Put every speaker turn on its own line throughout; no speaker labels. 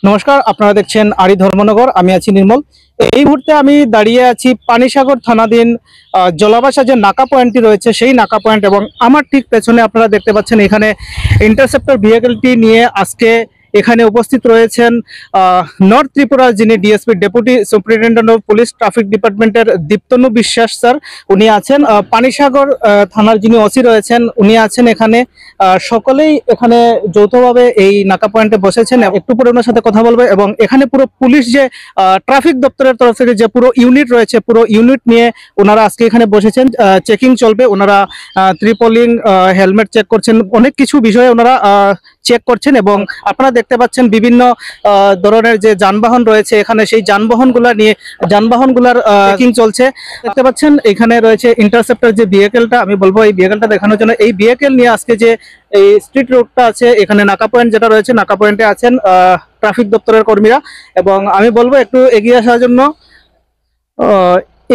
নমস্কার, আপনারা দেখছেন আরি ধর্মনগর। আমি আছি নির্মল। এই মুহূর্তে আমি দাঁড়িয়ে আছি পানিসাগর থানাধীন জলাবাসা যে নাকা পয়েন্টটি রয়েছে সেই নাকা পয়েন্ট, এবং আমার ঠিক পেছনে আপনারা দেখতে পাচ্ছেন এখানে ইন্টারসেপ্টর ভেহিকলটি নিয়ে আজকে এখানে উপস্থিত রয়েছেন নর্থ ত্রিপুরার যিনি DSP deputy superintendent of police traffic ডিপার্টমেন্টের দীপ্তনু বিশ্বাস স্যার। উনি আছেন পানিসাগর থানার যিনি ওসি রয়েছেন উনি আছেন এখানে। সকলেই এখানে যৌথভাবে এই নাকা পয়েন্টে বসেছেন। একটু পরে ওনার সাথে কথা বলবো। এবং এখানে পুরো পুলিশ যে ট্রাফিক দপ্তরের তরফ থেকে যে পুরো ইউনিট রয়েছে, পুরো ইউনিট নিয়ে ওনারা আজকে এখানে বসেছেন। চেকিং চলবে, ওনারা ত্রিপলিং, হেলমেট চেক করছেন, অনেক কিছু বিষয়ে ওনারা চেক করছেন। এবং আপনারা দেখতে পাচ্ছেন বিভিন্ন ধরনের যে যানবাহন রয়েছে এখানে, সেই যানবাহনগুলার চেকিং চলছে। দেখতে পাচ্ছেন এখানে রয়েছে ইন্টারসেপ্টর যে ভেহিকেলটা, আমি বলবো এই ভেহিকেলটা দেখানোর জন্য। এই ভেহিকেল নিয়ে আজকে যে এই স্ট্রিট রোডটা আছে এখানে নাকা পয়েন্ট যেটা রয়েছে, নাকা পয়েন্টে আছেন ট্রাফিক দপ্তরের কর্মীরা। এবং আমি বলবো একটু এগিয়ে আসার জন্য।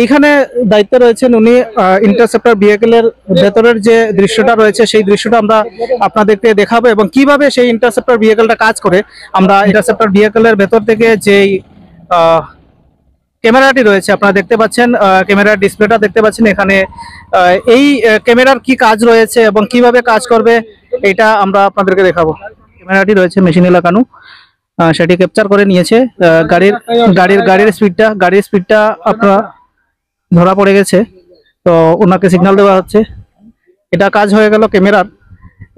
এইখানে দায়িত্বে রয়েছেন উনি। ইন্টারসেপ্টর ভেহিকেলের ভেতরের যে দৃশ্যটা রয়েছে সেই দৃশ্যটা আমরা আপনাদেরকে দেখাবো, এবং কিভাবে সেই ইন্টারসেপ্টর ভেহিকেলটা কাজ করে। আমরা ইন্টারসেপ্টর ভেহিকেলের ভেতর থেকে যেই ক্যামেরাটি রয়েছে আপনারা দেখতে পাচ্ছেন, ক্যামেরার ডিসপ্লেটা দেখতে পাচ্ছেন এখানে। এই ক্যামেরার কি কাজ রয়েছে এবং কিভাবে কাজ করবে এটা আমরা আপনাদেরকে দেখাবো। ক্যামেরাটি রয়েছে মেশিনে লাগানো, সেটি ক্যাপচার করে নিয়েছে গাড়ির স্পিডটা আপনার ধরা পড়ে গেছে। তো ওনাকে সিগন্যাল দেওয়া হচ্ছে, এটা কাজ হয়ে গেল ক্যামেরার।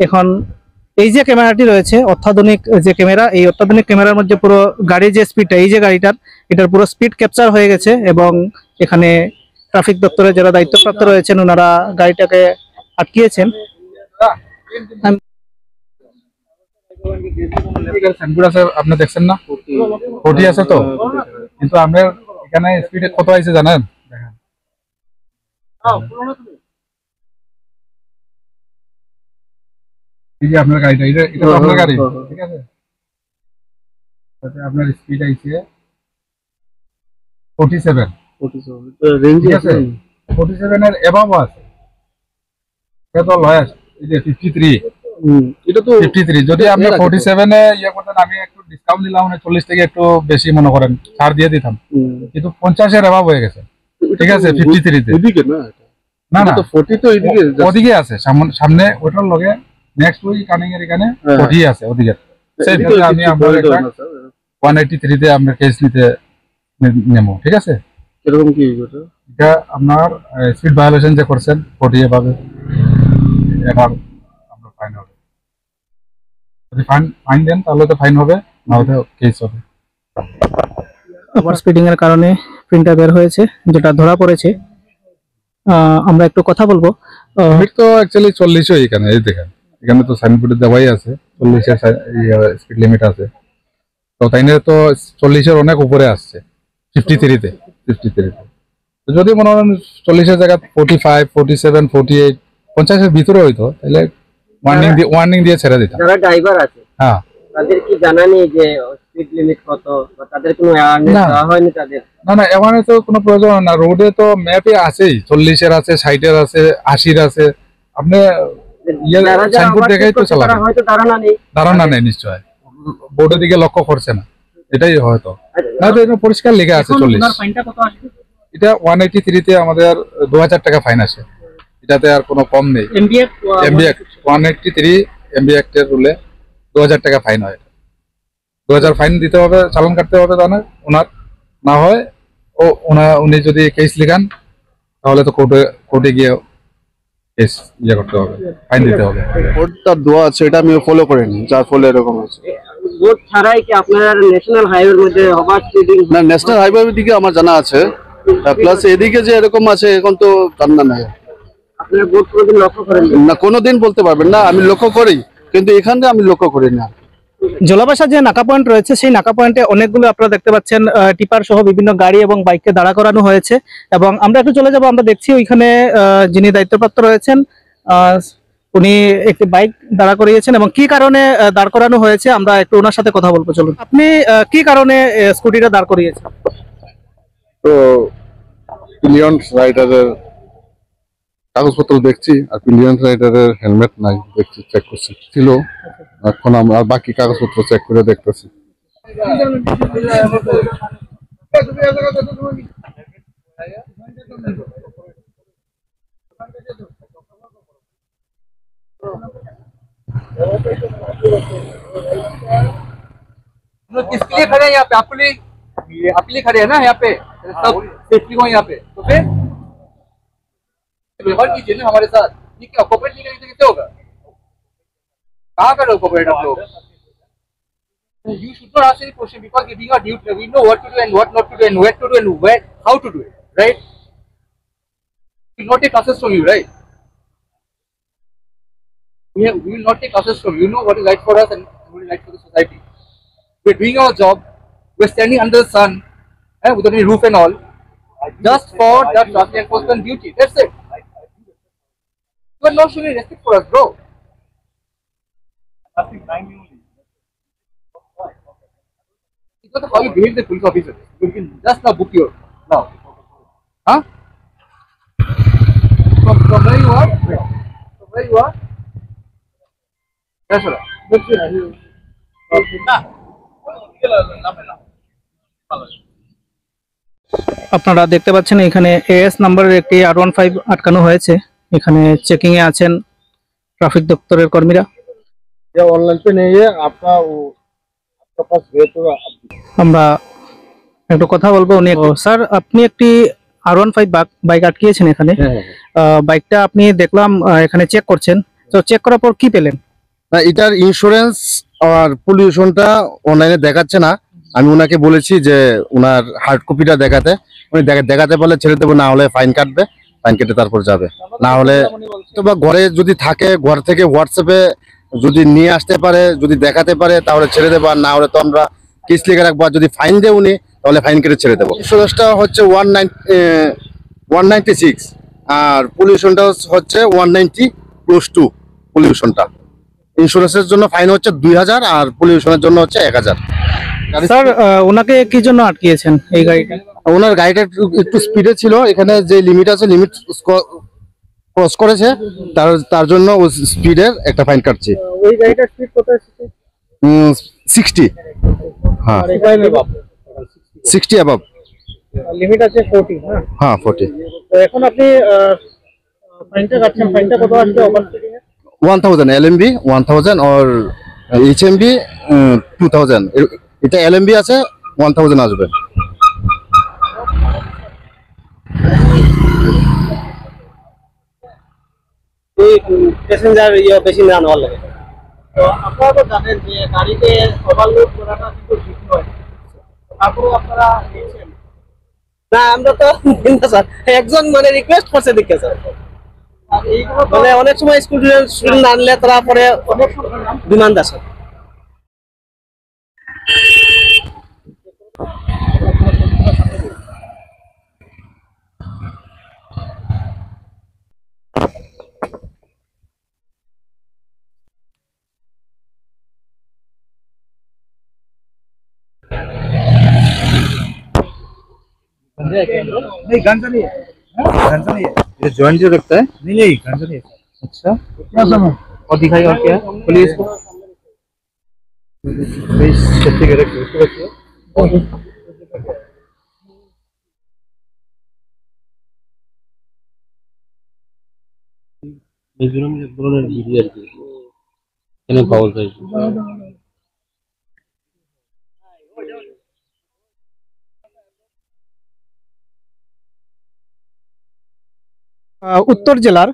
এখন এই যে ক্যামেরাটি রয়েছে অত্যাধুনিক যে ক্যামেরা, এই অত্যাধুনিক ক্যামেরার মধ্যে পুরো গাড়ির যে স্পিডটা, এই যে এটার পুরো স্পিড ক্যাপচার হয়ে গেছে। এবং এখানে ট্রাফিক দপ্তরে যারা দায়িত্বপ্রাপ্ত রয়েছেন ওনারা গাড়িটাকে আটকিয়েছেন।
আপনি দেখছেন না 40 আছে তো, কিন্তু আমরা এখানে স্পিডে কত আছে জানেন? এই যে আপনার গাড়িটা, এটা তো আপনার গাড়ি, ঠিক আছে? আপনার স্পিড আইছে 47, ঠিক আছে? 47 এর এবাব আছে, এটা তো লয় আছে। এই যে 53, এটা তো 53। যদি আপনি 47 এ ইয়ে করতেন আমি একটু ডিসকাউন্ট দিলাম, 40 থেকে একটু বেশি মনে করেন ছাড় দিয়ে দিতাম, কিন্তু 50 এর এবাব হয়ে গেছে, ঠিক আছে? 53 তে ওইদিকে না না, তো 40 তো ওইদিকে আছে, সামনে ওটার লগে নেক্সট উইক কানিং এর এখানে 40 আছে ওদিকে। আমি আপনার 183 তে আপনার কেস নিতে নেমো, ঠিক আছে? এরকম কি এটা আপনার স্পিড ভায়োলেশন যে করছেন 40 এভাবে, এবার আপনার ফাইন হবে। যদি ফাইন দেন তাহলে তো ফাইন হবে, না হলে কেস হবে।
ওভার স্পিডিং এর কারণে প্রিন্টটা বের হয়েছে, যেটা ধরা পড়েছে। আমরা একটু কথা বলবো।
স্পিড তো অ্যাকচুয়ালি 40 এখানে, এই দেখেন এখানে তো সাইনবোর্ডে দেওয়াই আছে 40 এর স্পিড লিমিট আছে। তো তাই না, তো 40 এর অনেক উপরে আসছে 53 তে। তো যদি মনে করেন 40 এর জায়গা 45, 47, 48, 50 এর ভিতরে হইতো তাহলে ওয়ার্নিং দিয়ে ছেড়ে দিতাম।
যারা ড্রাইভার আছে
হ্যাঁ,
তাদের কি জানা নেই যে স্পিড লিমিট কত, বা তাদের কোনো অ্যাওয়ারনেস দেওয়া হয়নি তাদের?
না অ্যাওয়ারনেস তো কোনো প্রয়োজন হয় না। রোডে তো ম্যাপে আছেই, 40 এর আছে, 60 এর আছে, 80 এর আছে। আপনি সাইনবোর্ড দেখেই তো চালাবেন।
হয়তো ধারণা নেই
নিশ্চয় বোর্ডের দিকে লক্ষ্য করছে না, এটাই হয়তো। না তো এটা পরিষ্কার লেখা আছে 40। এটা 183 তে আমাদের 2000 টাকা ফাইন আছে, এটাতে আর কোনো কম নেই। এমবি অ্যাক্ট 183 এমবি অ্যাক্টের রুলে 2000 টাকা ফাইন হয়। 2000 ফাইন দিতে হবে, চালান কাটতে হবে ওনার। না হয় উনি যদি কেস লিখান তাহলে তো কোর্টে গিয়ে কেস ইয়ে করতে হবে, ফাইন দিতে হবে।
কোর্টটা দেওয়া আছে, এটা আমি ফলো করিনি, যার ফলে এরকম আছে।
বোর্ড ছাড়াই কি আপনারা ন্যাশনাল হাইওয়ের মধ্যে ওভার স্পিডিং?
না, ন্যাশনাল হাইওয়ের দিকে আমার জানা আছে, প্লাস এদিকে যে এরকম আছে এখন তো জানা নাই।
আপনারা বোর্ড কোনোদিন লক্ষ্য করেন
না? কোনোদিন বলতে পারবেন না, আমি লক্ষ্য করি, কিন্তু এখানে আমি লক্ষ্য করি না।
জলাবাসা যে নাকা পয়েন্ট রয়েছে সেই নাকা পয়েন্টে অনেকগুলো আপনারা দেখতে পাচ্ছেন টিপার সহ বিভিন্ন গাড়ি এবং বাইককে দাঁড়া করানো হয়েছে। এবং আমরা একটু চলে যাব, আমরা দেখছি ওইখানে যিনি দায়িত্বপ্রাপ্ত রয়েছেন উনি একটি বাইক দাঁড়া করিয়েছেন, এবং কি কারণে দাঁড় করানো হয়েছে আমরা একটু ওনার সাথে কথা বলবো। চলুন, আপনি কি কারণে স্কুটিটা দাঁড় করিয়েছেন?
তো পিলিয়ন রাইডারের কাগজপত্র দেখছি, আর পিলিয়ন রাইডারের হেলমেট নাই দেখছি, চেক করছি ছিল। এখন আমরা বাকি কাগজপত্র চেক করে দেখতেছি।
किसके लिए खड़े हैं यहाँ पे? आपके लिए खड़े हैं ना यहाँ पे, सब सेफ्टी हो यहाँ पे, तो फिर व्यवहार कीजिए ना हमारे साथ। ठीक है, कोऑपरेट नहीं करेंगे कैसे होगा? कहाँ कर रहे हो कोऑपरेट आप लोग? You should not ask any question because we are duty. We know what to do and what not to do and where to do and where how to do it, right? We will not take classes from you, right? We will not take classes from you. You know what is right for us and what is right for the society. We are doing our job. We are standing under the sun, without any roof and all, just for that traffic enforcement duty. That's it. You are not showing any respect for us, bro. It's not how you behave the police officer. You can just now book your now. Huh? From where you are? From where you are? That's all.
আপনারা দেখতে পাচ্ছেন এখানে as নাম্বারের একটি R15 আটকানো হয়েছে। এখানে checking এ আছেন ট্রাফিক দপ্তরের কর্মীরা।
ये ऑनलाइन पे नहीं है आपका, वो आपका पास है तो
আমরা একটু কথা বলবো। উনি স্যার, আপনি একটি R15 বাইক আটকিয়েছেন এখানে। বাইকটা আপনি দেখলাম এখানে চেক করছেন, তো চেক করার পর কি পেলেন?
না, এটার ইন্স্যুরেন্স আর পলিউশনটা অনলাইনে দেখাচ্ছে না। আমি ওনাকে বলেছি যে ওনার হার্ড কপিটা দেখাতে, উনি দেখাতে পারলে ছেড়ে দেবো, না হলে ফাইন কাটবে, ফাইন কেটে তারপর যাবে। না হলে তো বা ঘরে যদি থাকে, ঘর থেকে হোয়াটসঅ্যাপে যদি নিয়ে আসতে পারে, যদি দেখাতে পারে তাহলে ছেড়ে দেবো, আর না হলে তো আমরা কেস লিখে রাখবো। আর যদি ফাইন দেয় উনি, তাহলে ফাইন কেটে ছেড়ে দেবো। ইন্স্যুরেন্সটা হচ্ছে 196 আর পলিউশনটা হচ্ছে 190+2 পলিউশনটা। ইন্স্যুরেন্সের জন্য ফাইন হচ্ছে 2000 আর পলিউশনের জন্য হচ্ছে 1000।
স্যার, ওনাকে কি জন্য আটকিয়েছেন এই গাড়িটা?
ওনার গাড়িটা একটু স্পিডে ছিল, এখানে যে লিমিট আছে লিমিট ক্রস করেছে, তার জন্য ও স্পিডের একটা ফাইন কাটছে।
ওই গাড়িটার স্পিড কত আছে?
60। হ্যাঁ, 60 অ্যাবাভ।
লিমিট আছে 40।
হ্যাঁ 40।
তো এখন আপনি ফাইনটা কাটছেন, ফাইনটা কত আসবে ওভার স্পিডিং এ?
1000 LMB 1000 और HMB 2000। এটা LMB আছে 1000 আসবে।
প্যাসেঞ্জার বেশি না নেওয়ার লাগে।
তো আপনারা তো জানেন যে গাড়িতে ওভারলোড করাটা কিন্তু ঠিক নয়, তারপরেও আপনারা নিয়েছেন।
না, আমরা তো স্যার একজন মানে রিকোয়েস্ট করছে দেখে স্যার। মানে অনেক সময় স্টুডেন্ট আনলে তারা পরে ডিমান্ড আসে।
नहीं गांजा नहीं है, गांजा नहीं है, ये जॉइंट जो रखता है। नहीं नहीं गांजा नहीं है। अच्छा, क्या समय और दिखाई और क्या है? पुलिस को सेफ्टी के रखिए, उसको रखिए।
মিজোরাম এক ধরনের ভিডিও আর কি, এখানে পাওয়া যায়।
উত্তর জেলার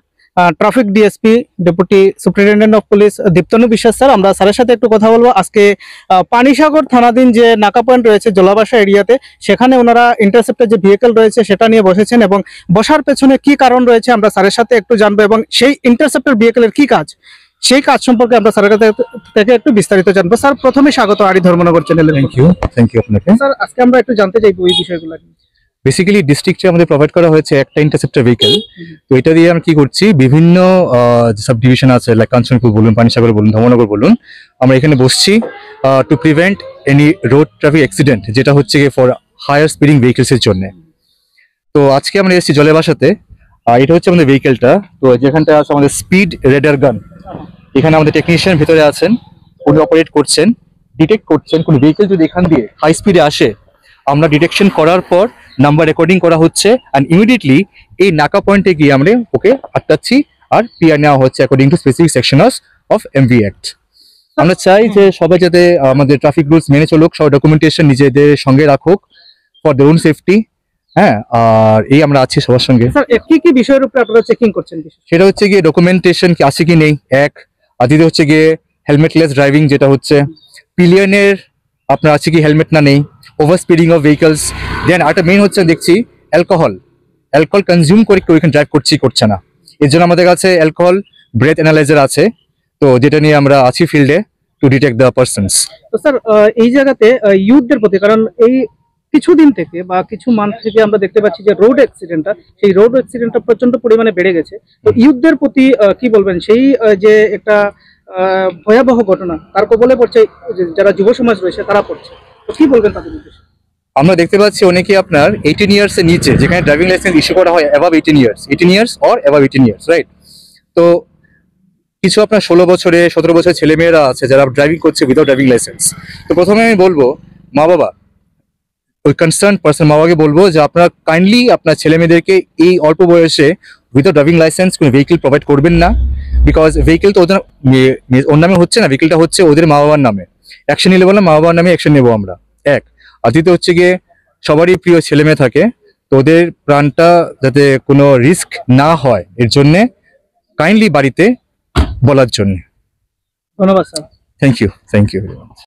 traffic DSP deputy superintendent of police Diptanu বিশ্বাস স্যার, আমরা স্যারের সাথে একটু কথা বলবো। আজকে পানিসাগর থানাধীন যে নাকা পয়েন্ট রয়েছে জলাবাসা এরিয়াতে, সেখানে ওনারা ইন্টারসেপ্টের যে ভেহিকেল রয়েছে সেটা নিয়ে বসেছেন এবং বসার পেছনে কি কারণ রয়েছে আমরা স্যারের সাথে একটু জানবো, এবং সেই ইন্টারসেপ্টের ভেহিকেলের কি কাজ, সেই কাজ সম্পর্কে আমরা স্যারের কাছ থেকে একটু বিস্তারিত জানবো। স্যার, প্রথমে স্বাগত আরি ধর্মনগর চ্যানেলে।
থ্যাংক ইউ আপনাকে।
স্যার, আজকে আমরা একটু জানতে চাইবো এই বিষয়গুলো।
বেসিক্যালি ডিস্ট্রিক্টে আমাদের প্রোভাইড করা হয়েছে একটা ইন্টারসেপ্টর ভেহিকেল। তো এটা দিয়ে আমরা কি করছি, বিভিন্ন সাব ডিভিশন আছে, লাইক কাঞ্চনপুর বলুন, পানিসাগর বলুন, ধর্মনগর বলুন, আমরা এখানে বসছি to prevent any road traffic accident, যেটা হচ্ছে ফর হায়ার স্পিডিং ভেহিকেলস এর জন্য। তো আজকে আমরা এসেছি জলেবাসাতে। এটা হচ্ছে আমাদের ভেহিকেলটা। তো যেখানটা আছে আমাদের স্পিড রেডার গান, এখানে আমাদের টেকনিশিয়ান ভিতরে আছেন, উনি অপারেট করছেন। ডিটেক্ট করছেন কোন ভেহিকেল যদি এখান দিয়ে হাই স্পিডে আসে, আমরা ডিটেকশন করার পর নাম্বার রেকর্ডিং করা হচ্ছে অ্যান্ড ইমিডিয়েটলি এই নাকা পয়েন্টে গিয়ে আমরা ওকে আটকাচ্ছি আর পিআর নেওয়া হচ্ছে according to specific sections of MV act. আমরা চাই যে সবাই যাতে আমাদের ট্রাফিক রুলস মেনে চলুক, সব ডকুমেন্টেশন নিজেদের সঙ্গে রাখুক ফর দেয়ার ওন সেফটি। হ্যাঁ, আর এই আমরা আছি সবার সঙ্গে।
স্যার কি কি বিষয়ের উপরে আপনারা চেকিং করছেন?
সেটা হচ্ছে গিয়ে ডকুমেন্টেশন কি আছে কি নেই এক, আর দ্বিতীয় হচ্ছে গিয়ে হেলমেটলেস ড্রাইভিং যেটা হচ্ছে, পিলিয়নের আপনার আছে কি হেলমেট না নেই, ওভার স্পিডিং অফ ভেহিকলস, দেন আরেকটা মেইন হচ্ছে দেখছি অ্যালকোহল কনজিউম করে কেউ এখানে ড্রাইভ করছে না। এর জন্য আমাদের কাছে অ্যালকোহল ব্রেথ অ্যানালাইজার আছে, তো যেটা নিয়ে আমরা আছি ফিল্ডে টু ডিটেক্ট দ্য পারসনস।
তো স্যার এই জায়গাতে ইউথদের প্রতি, কারণ এই কিছুদিন থেকে বা কিছু মান্থ থেকে আমরা দেখতে পাচ্ছি যে রোড অ্যাক্সিডেন্টটা প্রচন্ড পরিমাণে বেড়ে গেছে। তো ইউথদের প্রতি কি বলবেন? সেই যে একটা ভয়াবহ ঘটনা তার কবলে পড়ছে যারা যুব সমাজ রয়েছে তারা পড়ছে, তো কি বলবেন তাদের উদ্দেশ্যে?
আমরা দেখতে পাচ্ছি অনেকে আপনার 18 ইয়ার্স এর নিচে, যেখানে ড্রাইভিং লাইসেন্স ইস্যু করা হয় above 18 years or above 18 years, right? তো কিছু আপনার 16 বছরে 17 বছরের ছেলেমেয়েরা আছে যারা ড্রাইভিং করছে উইদাউট ড্রাইভিং লাইসেন্স। তো প্রথমে আমি বলবো মা বাবা, ওই কনসার্ন পার্সন মা বাবাকে বলবো যে আপনারা কাইন্ডলি আপনার ছেলে মেয়েদেরকে এই অল্প বয়সে উইদাউট ড্রাইভিং লাইসেন্স কোনো ভেহিকেল প্রোভাইড করবেন না, বিকজ ভেহিকেল তো ওর নামে হচ্ছে না, ভেহিকেলটা হচ্ছে ওদের মা বাবার নামে। অ্যাকশন নিলে বললাম মা বাবার নামে অ্যাকশন নেবো আমরা, এক। আর দ্বিতীয় হচ্ছে গিয়ে সবারই প্রিয় ছেলে মেয়ে থাকে, তো ওদের প্রাণটা যাতে কোনো রিস্ক না হয় এর জন্যে কাইন্ডলি বাড়িতে বলার জন্য।
ধন্যবাদ sir.
Thank you very much.